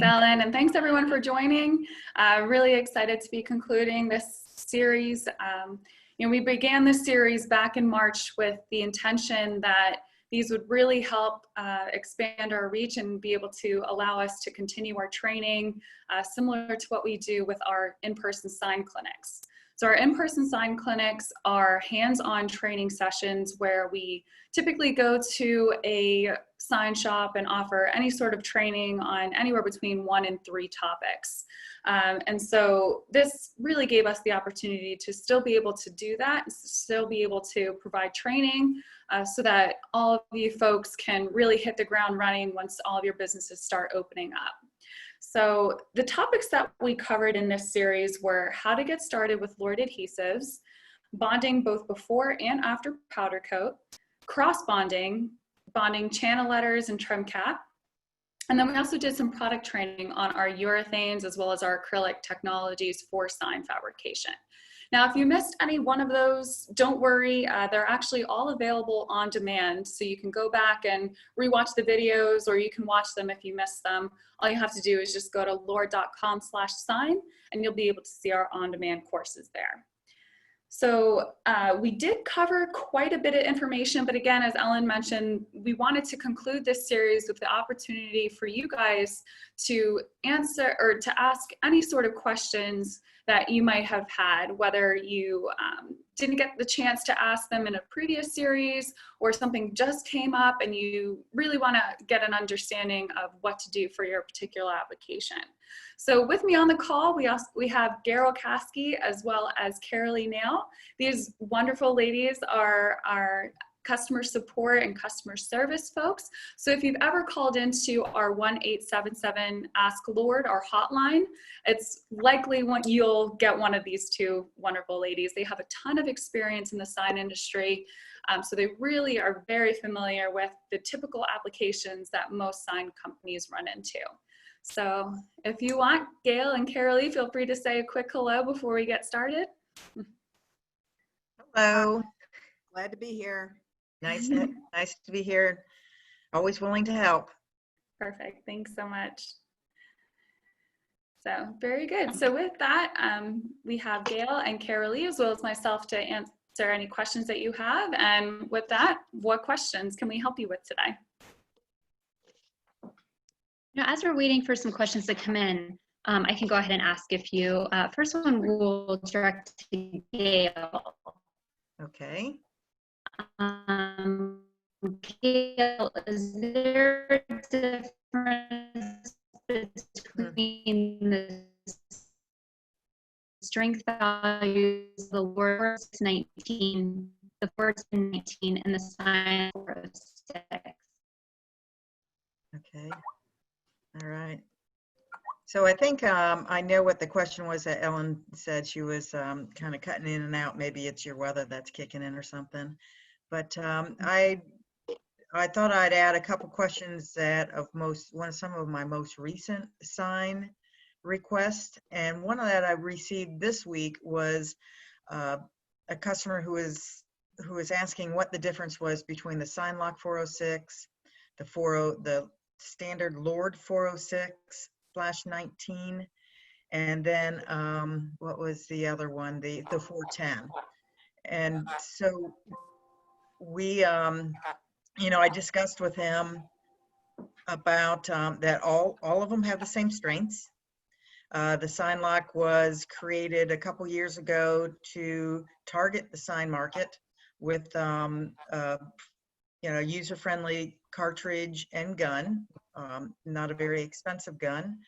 Ellen, and thanks everyone for joining. Really excited to be concluding this series. We began this series back in March with the intention that these would really help expand our reach and be able to allow us to continue our training similar to what we do with our in-person sign clinics. So our in-person sign clinics are hands-on training sessions where we typically go to a sign shop and offer any sort of training on anywhere between 1 and 3 topics. And so this really gave us the opportunity to still be able to do that, still be able to provide training so that all of you folks can really hit the ground running once all of your businesses start opening up. So the topics that we covered in this series were how to get started with Lord adhesives, bonding both before and after powder coat, cross bonding, bonding channel letters and trim cap. And then we also did some product training on our urethanes as well as our acrylic technologies for sign fabrication. Now, if you missed any one of those, don't worry, they're actually all available on demand. So you can go back and rewatch the videos, or you can watch them if you missed them. All you have to do is just go to lord.com/sign and you'll be able to see our on-demand courses there. So we did cover quite a bit of information, but again, as Ellen mentioned, we wanted to conclude this series with the opportunity for you guys to answer or to ask any sort of questions that you might have had, whether you didn't get the chance to ask them in a previous series or something just came up and you really want to get an understanding of what to do for your particular application. So with me on the call, we have Gail Kasky as well as Carolee Nail. These wonderful ladies are our customer support and customer service folks. So if you've ever called into our 1-877 Ask Lord, our hotline, it's likely you'll get one of these two wonderful ladies. They have a ton of experience in the sign industry. So they really are very familiar with the typical applications that most sign companies run into. So if you want, Gail and Carolee, feel free to say a quick hello before we get started. Hello. Glad to be here. Nice to be here. Always willing to help. Perfect. Thanks so much. So very good. So with that, we have Gail and Carolee as well as myself to answer any questions that you have. And with that, what questions can we help you with today? As we're waiting for some questions to come in, I can go ahead and ask a few. First one we'll direct to Gail. Okay. Gail, is there a difference between the strength values of the Lord 19, the 419, and the sign 406? Okay. All right. So I think I know what the question was that Ellen said. She was kind of cutting in and out. Maybe it's your weather that's kicking in or something. But I thought I'd add a couple questions that some of my most recent sign requests. And one that I received this week was a customer who is asking what the difference was between the sign lock 406, the standard Lord 406/19, and then what was the other one, the 410. And so we I discussed with him about that all of them have the same strengths. The sign lock was created a couple years ago to target the sign market with user-friendly cartridge and gun, not a very expensive gun.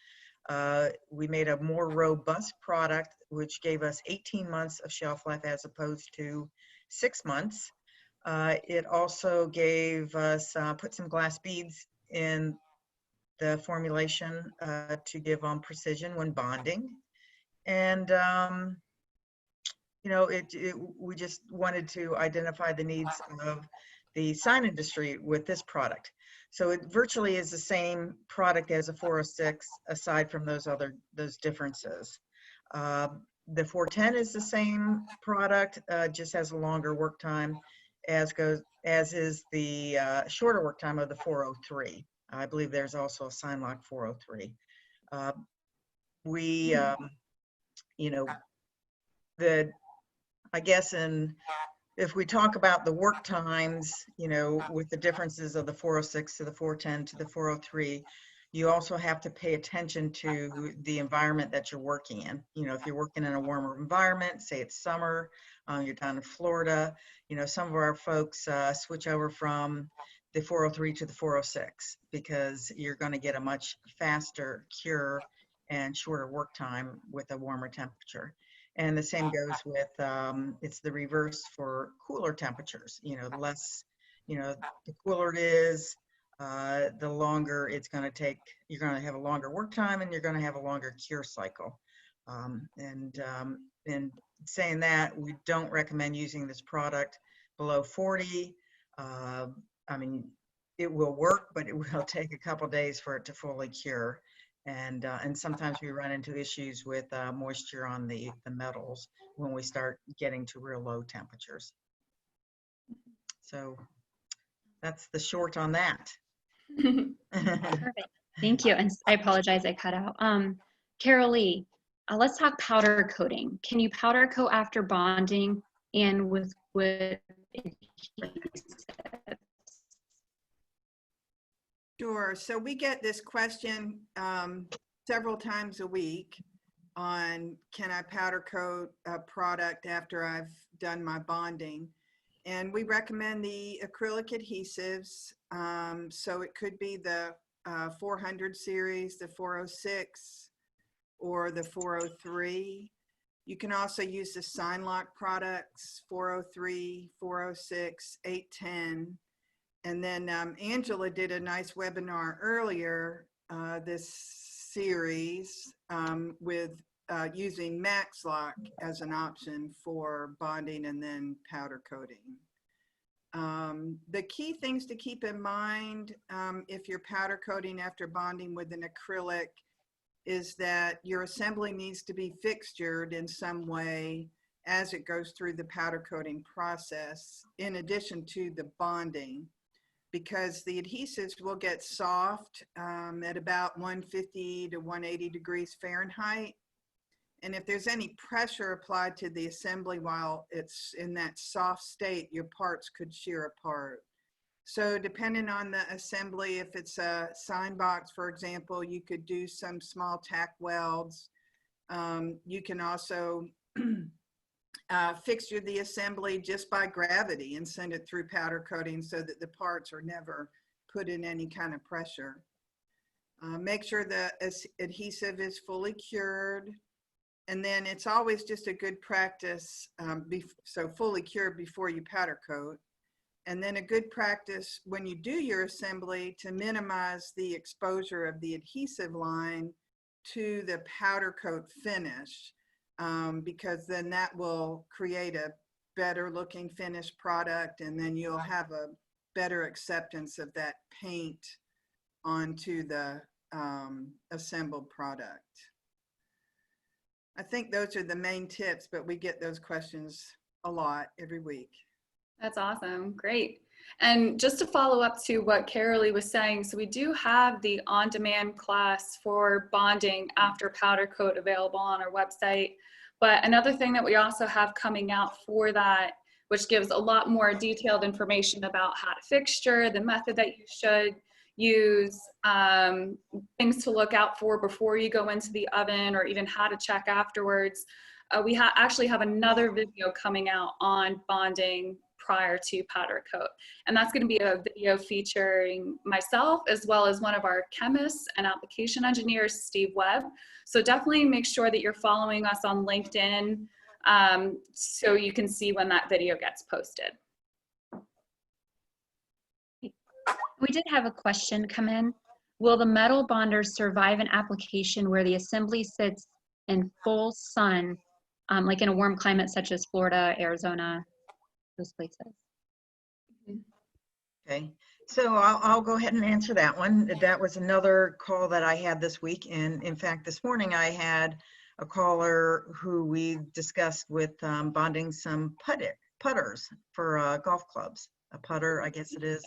We made a more robust product, which gave us 18 months of shelf life as opposed to 6 months. It also gave us, put some glass beads in the formulation to give precision when bonding. And, we just wanted to identify the needs of the sign industry with this product. So it virtually is the same product as a 406, aside from those differences. The 410 is the same product, just has a longer work time, as is the shorter work time of the 403. I believe there's also a sign lock 403. We, you know, I guess if we talk about the work times, you know, with the differences of the 406 to the 410 to the 403, you also have to pay attention to the environment that you're working in. You know, if you're working in a warmer environment, say it's summer, you're down in Florida, you know, some of our folks switch over from the 403 to the 406 because you're going to get a much faster cure and shorter work time with a warmer temperature. And the same goes with, it's the reverse for cooler temperatures. You know, less, you know, the cooler it is, the longer it's going to take. You're going to have a longer work time and you're going to have a longer cure cycle. And saying that, we don't recommend using this product below 40. I mean, it will work, but it will take a couple days for it to fully cure. And sometimes we run into issues with moisture on the metals when we start getting to real low temperatures. So that's the short on that. Perfect. Thank you. And I apologize, I cut out. Carol Lee, let's talk powder coating. Can you powder coat after bonding and with Sure. So we get this question several times a week on, can I powder coat a product after I've done my bonding? And we recommend the acrylic adhesives. So it could be the 400 series, the 406, or the 403. You can also use the Sign Lock products, 403, 406, 810. And then Angela did a nice webinar earlier this series with using Max Lock as an option for bonding and then powder coating. The key things to keep in mind if you're powder coating after bonding with an acrylic is that your assembly needs to be fixtured in some way as it goes through the powder coating process, in addition to the bonding, because the adhesives will get soft at about 150 to 180 degrees Fahrenheit. And if there's any pressure applied to the assembly while it's in that soft state, your parts could shear apart. So depending on the assembly, if it's a sign box, for example, you could do some small tack welds. You can also fixture the assembly just by gravity and send it through powder coating so that the parts are never put in any kind of pressure. Make sure the adhesive is fully cured. And then it's always just a good practice, so fully cured before you powder coat. And then a good practice when you do your assembly to minimize the exposure of the adhesive line to the powder coat finish, because then that will create a better looking finished product, and then you'll have a better acceptance of that paint onto the assembled product. I think those are the main tips, but we get those questions a lot every week. That's awesome. Great. And just to follow up to what Carolee was saying, so we do have the on-demand class for bonding after powder coat available on our website. But another thing that we also have coming out for that, which gives a lot more detailed information about how to fixture, the method that you should use, things to look out for before you go into the oven, or even how to check afterwards. We actually have another video coming out on bonding prior to powder coat. And that's going to be a video featuring myself as well as one of our chemists and application engineers, Steve Webb. So definitely make sure that you're following us on LinkedIn so you can see when that video gets posted. We did have a question come in. Will the metal bonders survive an application where the assembly sits in full sun, like in a warm climate such as Florida, Arizona, those places? Okay, so I'll go ahead and answer that one. That was another call that I had this week. And in fact, this morning I had a caller who we discussed with bonding some putters for golf clubs. A putter, I guess it is,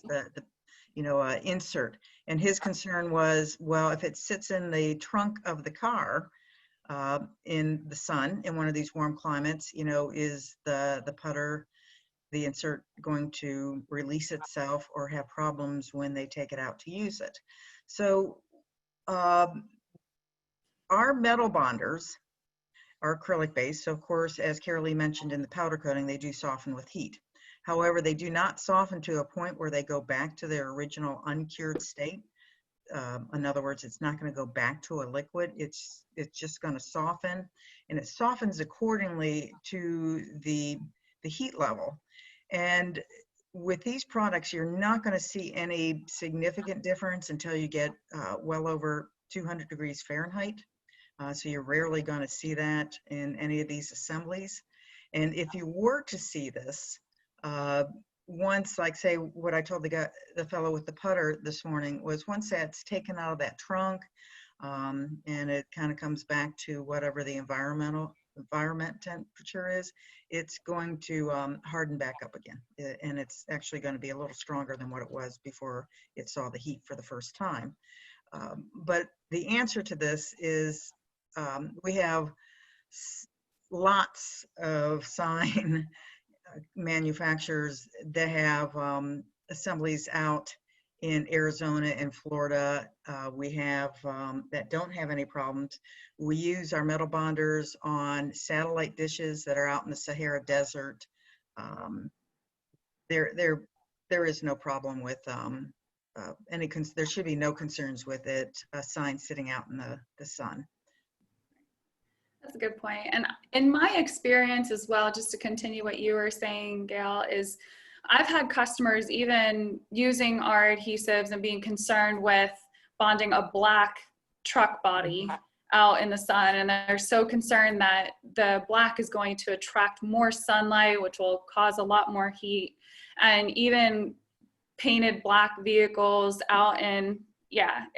insert. And his concern was, well, if it sits in the trunk of the car in the sun in one of these warm climates, is the putter, the insert, going to release itself or have problems when they take it out to use it? So our metal bonders are acrylic based. So of course, as Carolee mentioned, in the powder coating, they do soften with heat. However, they do not soften to a point where they go back to their original uncured state. In other words, it's not going to go back to a liquid. It's just going to soften, and it softens accordingly to the heat level. And with these products, you're not going to see any significant difference until you get well over 200 degrees Fahrenheit. So you're rarely going to see that in any of these assemblies. And if you were to see this, once, like say what I told the fellow with the putter this morning, was once that's taken out of that trunk and it kind of comes back to whatever the environment temperature is, it's going to harden back up again. And it's actually going to be a little stronger than what it was before it saw the heat for the first time. But the answer to this is we have lots of sign manufacturers that have assemblies out in Arizona and Florida. We have that don't have any problems. We use our metal bonders on satellite dishes that are out in the Sahara Desert. There is no problem with there should be no concerns with it, a sign sitting out in the sun. That's a good point. And in my experience as well, just to continue what you were saying, Gail, is I've had customers even using our adhesives and being concerned with bonding a black truck body out in the sun. And they're so concerned that the black is going to attract more sunlight, which will cause a lot more heat. And even painted black vehicles out in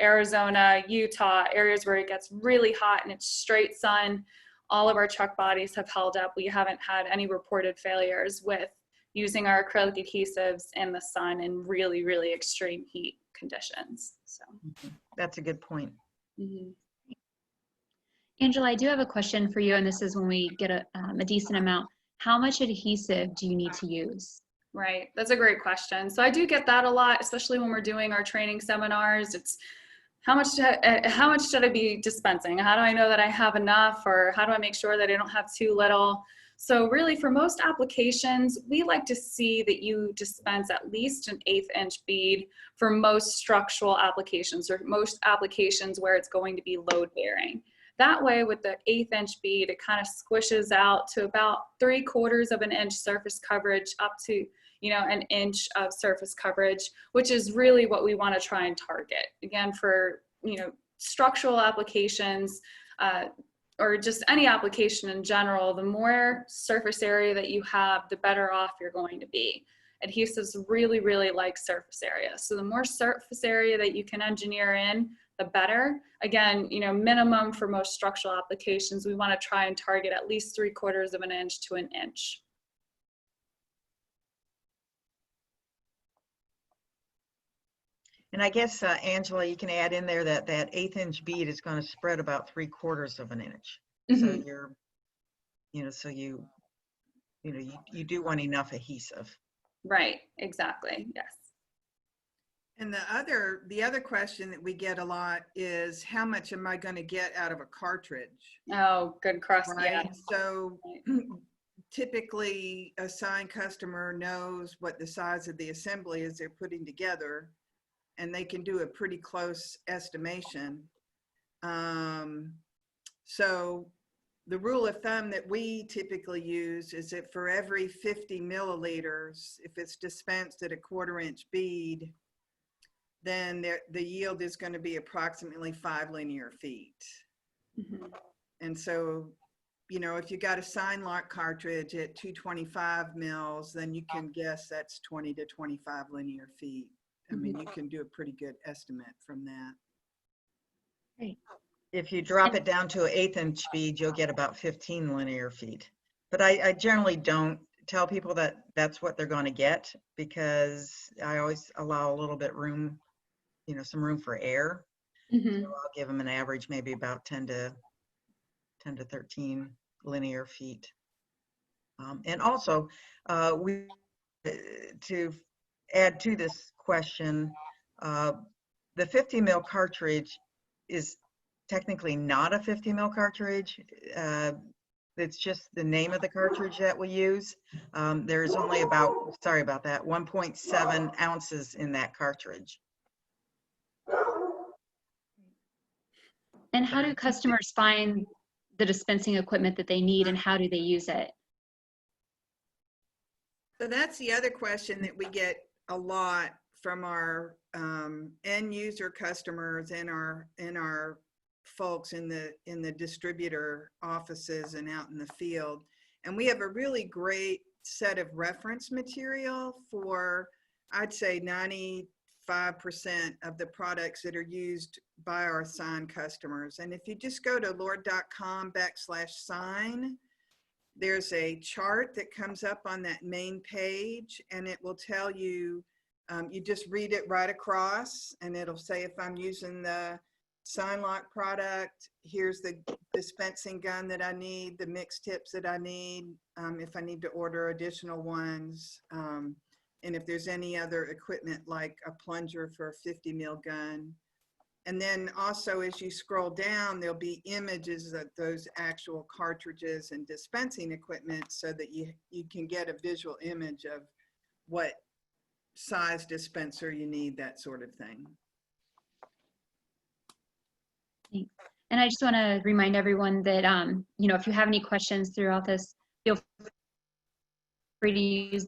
Arizona, Utah, areas where it gets really hot and it's straight sun, all of our truck bodies have held up. We haven't had any reported failures with using our acrylic adhesives in the sun in really, really extreme heat conditions. So that's a good point. Mm-hmm. Angela, I do have a question for you, and this is when we get a decent amount. How much adhesive do you need to use? Right, that's a great question. So I do get that a lot, especially when we're doing our training seminars. It's how much should I be dispensing? How do I know that I have enough, or how do I make sure that I don't have too little? So really, for most applications, we like to see that you dispense at least an 1/8 inch bead for most structural applications, or most applications where it's going to be load bearing. That way, with the 1/8 inch bead, it kind of squishes out to about 3/4 of an inch surface coverage, up to an inch of surface coverage, which is really what we want to try and target. Again, for structural applications, or just any application in general, the more surface area that you have, the better off you're going to be. Adhesives really, really like surface area. So the more surface area that you can engineer in, the better. Again, minimum for most structural applications, we want to try and target at least 3/4 of an inch to an inch. And I guess, Angela, you can add in there that 1/8 inch bead is going to spread about 3/4 of an inch. Mm-hmm. So you do want enough adhesive. Right, exactly, yes. And the other question that we get a lot is, how much am I going to get out of a cartridge? Oh, good cross, right? yeah. So typically a sign customer knows what the size of the assembly is they're putting together, and they can do a pretty close estimation. So the rule of thumb that we typically use is that for every 50 milliliters, if it's dispensed at a 1/4 inch bead, then the yield is going to be approximately 5 linear feet. Mm-hmm. And so, if you got a sign lock cartridge at 225 mils, then you can guess that's 20 to 25 linear feet. I mean, you can do a pretty good estimate from that. Great. If you drop it down to an 1/8 inch bead, you'll get about 15 linear feet. But I generally don't tell people that that's what they're going to get, because I always allow a little bit room, some room for error. Mhm. I'll give them an average, maybe about 10 to 13 linear feet. And also, we to add to this question, the 50 mil cartridge is technically not a 50 mil cartridge. It's just the name of the cartridge that we use. There's only about, sorry about that, 1.7 ounces in that cartridge. And how do customers find the dispensing equipment that they need, and how do they use it? So that's the other question that we get a lot from our end user customers and our folks in the distributor offices and out in the field. And we have a really great set of reference material for, I'd say, 95% of the products that are used by our sign customers. And if you just go to lord.com/sign, there's a chart that comes up on that main page, and it will tell you, you just read it right across, and it'll say if I'm using the sign lock product, here's the dispensing gun that I need, the mixed tips that I need, if I need to order additional ones, and if there's any other equipment like a plunger for a 50 mil gun. And then also, as you scroll down, there'll be images of those actual cartridges and dispensing equipment, so that you can get a visual image of what size dispenser you need, that sort of thing. Thanks. And I just want to remind everyone that, if you have any questions throughout this, feel free to use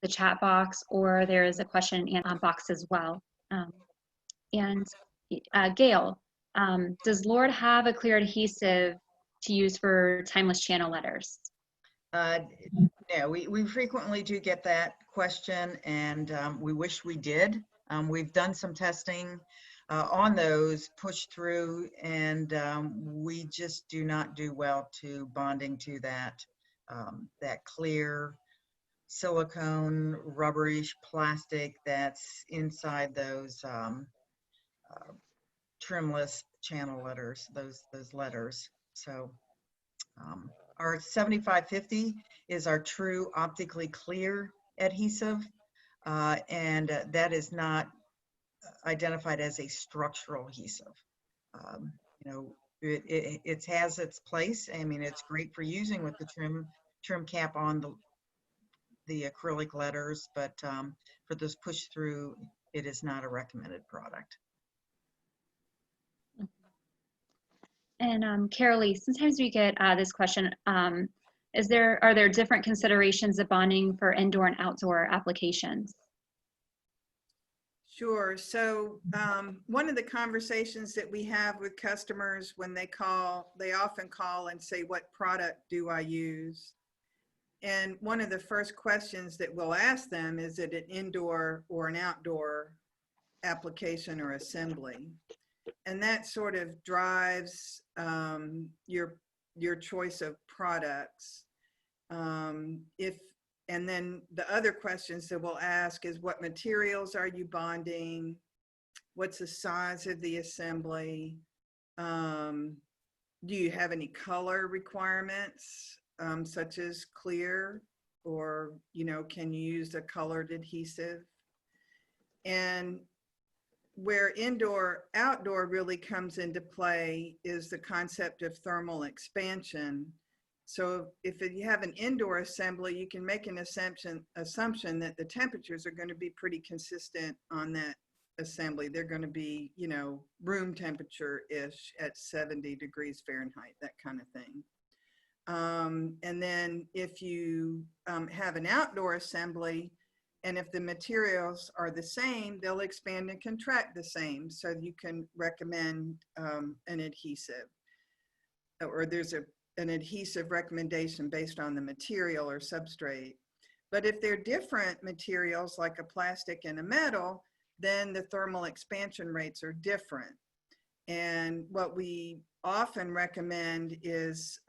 the chat box, or there is a question box as well. Gail, does Lord have a clear adhesive to use for timeless channel letters? No, we frequently do get that question, and we wish we did. We've done some testing on those push through, and we just do not do well to bonding to that clear silicone rubberish plastic that's inside those trimless channel letters, those letters. So our 7550 is our true optically clear adhesive, and that is not identified as a structural adhesive. It has its place. I mean, it's great for using with the trim cap on the acrylic letters, but for this push through, it is not a recommended product. And Carolee, sometimes we get this question, are there different considerations of bonding for indoor and outdoor applications? Sure. So one of the conversations that we have with customers when they call, they often call and say, what product do I use? And one of the first questions that we'll ask them, is it an indoor or an outdoor application or assembly? And that sort of drives your choice of products. And then the other questions that we'll ask is, what materials are you bonding? What's the size of the assembly? Do you have any color requirements, such as clear, or, can you use a colored adhesive? And where indoor outdoor really comes into play is the concept of thermal expansion. So if you have an indoor assembly, you can make an assumption that the temperatures are going to be pretty consistent on that assembly. They're going to be, room temperature-ish at 70 degrees Fahrenheit, that kind of thing. And then if you have an outdoor assembly, and if the materials are the same, they'll expand and contract the same. So you can recommend an adhesive, or there's an adhesive recommendation based on the material or substrate. But if they're different materials, like a plastic and a metal, then the thermal expansion rates are different. And what we often recommend is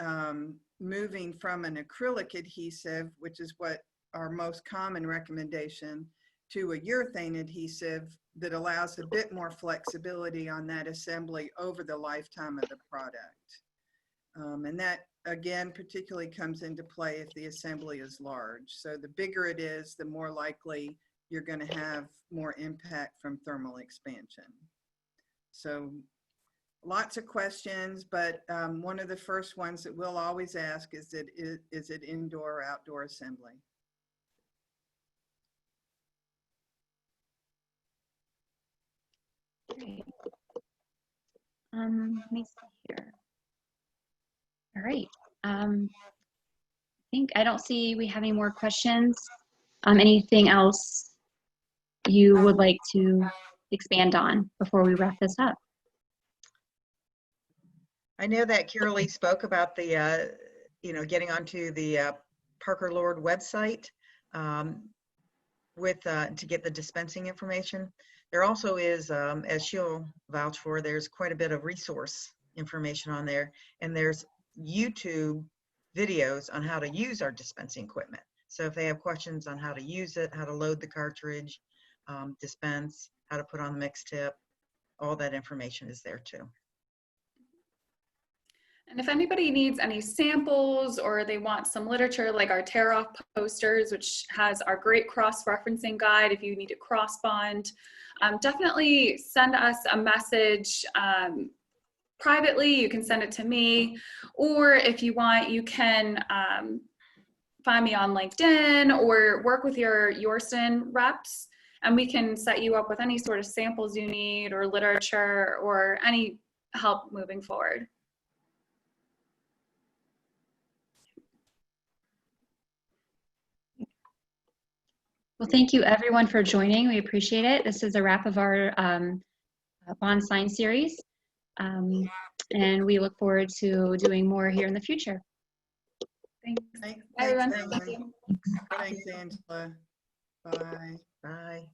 moving from an acrylic adhesive, which is what our most common recommendation, to a urethane adhesive that allows a bit more flexibility on that assembly over the lifetime of the product. And that, again, particularly comes into play if the assembly is large. So the bigger it is, the more likely you're going to have more impact from thermal expansion. So lots of questions, but one of the first ones that we'll always ask is it indoor or outdoor assembly? Great. Let me see here. All right. I don't see we have any more questions. Anything else you would like to expand on before we wrap this up? I know that Kiralee spoke about the, getting onto the Parker Lord website to get the dispensing information. There also is, as she'll vouch for, there's quite a bit of resource information on there, and there's YouTube videos on how to use our dispensing equipment. So if they have questions on how to use it, how to load the cartridge, dispense, how to put on the mix tip, all that information is there too. And if anybody needs any samples or they want some literature like our tear-off posters, which has our great cross-referencing guide if you need to cross-bond, definitely send us a message privately. You can send it to me, or if you want, you can find me on LinkedIn or work with your Yorson reps, and we can set you up with any sort of samples you need or literature or any help moving forward. Well, thank you everyone for joining. We appreciate it. This is a wrap of our bond sign series. And we look forward to doing more here in the future. Thanks. Thanks, Everyone. Ellen. Thank you. Thanks, Angela. Bye. Bye.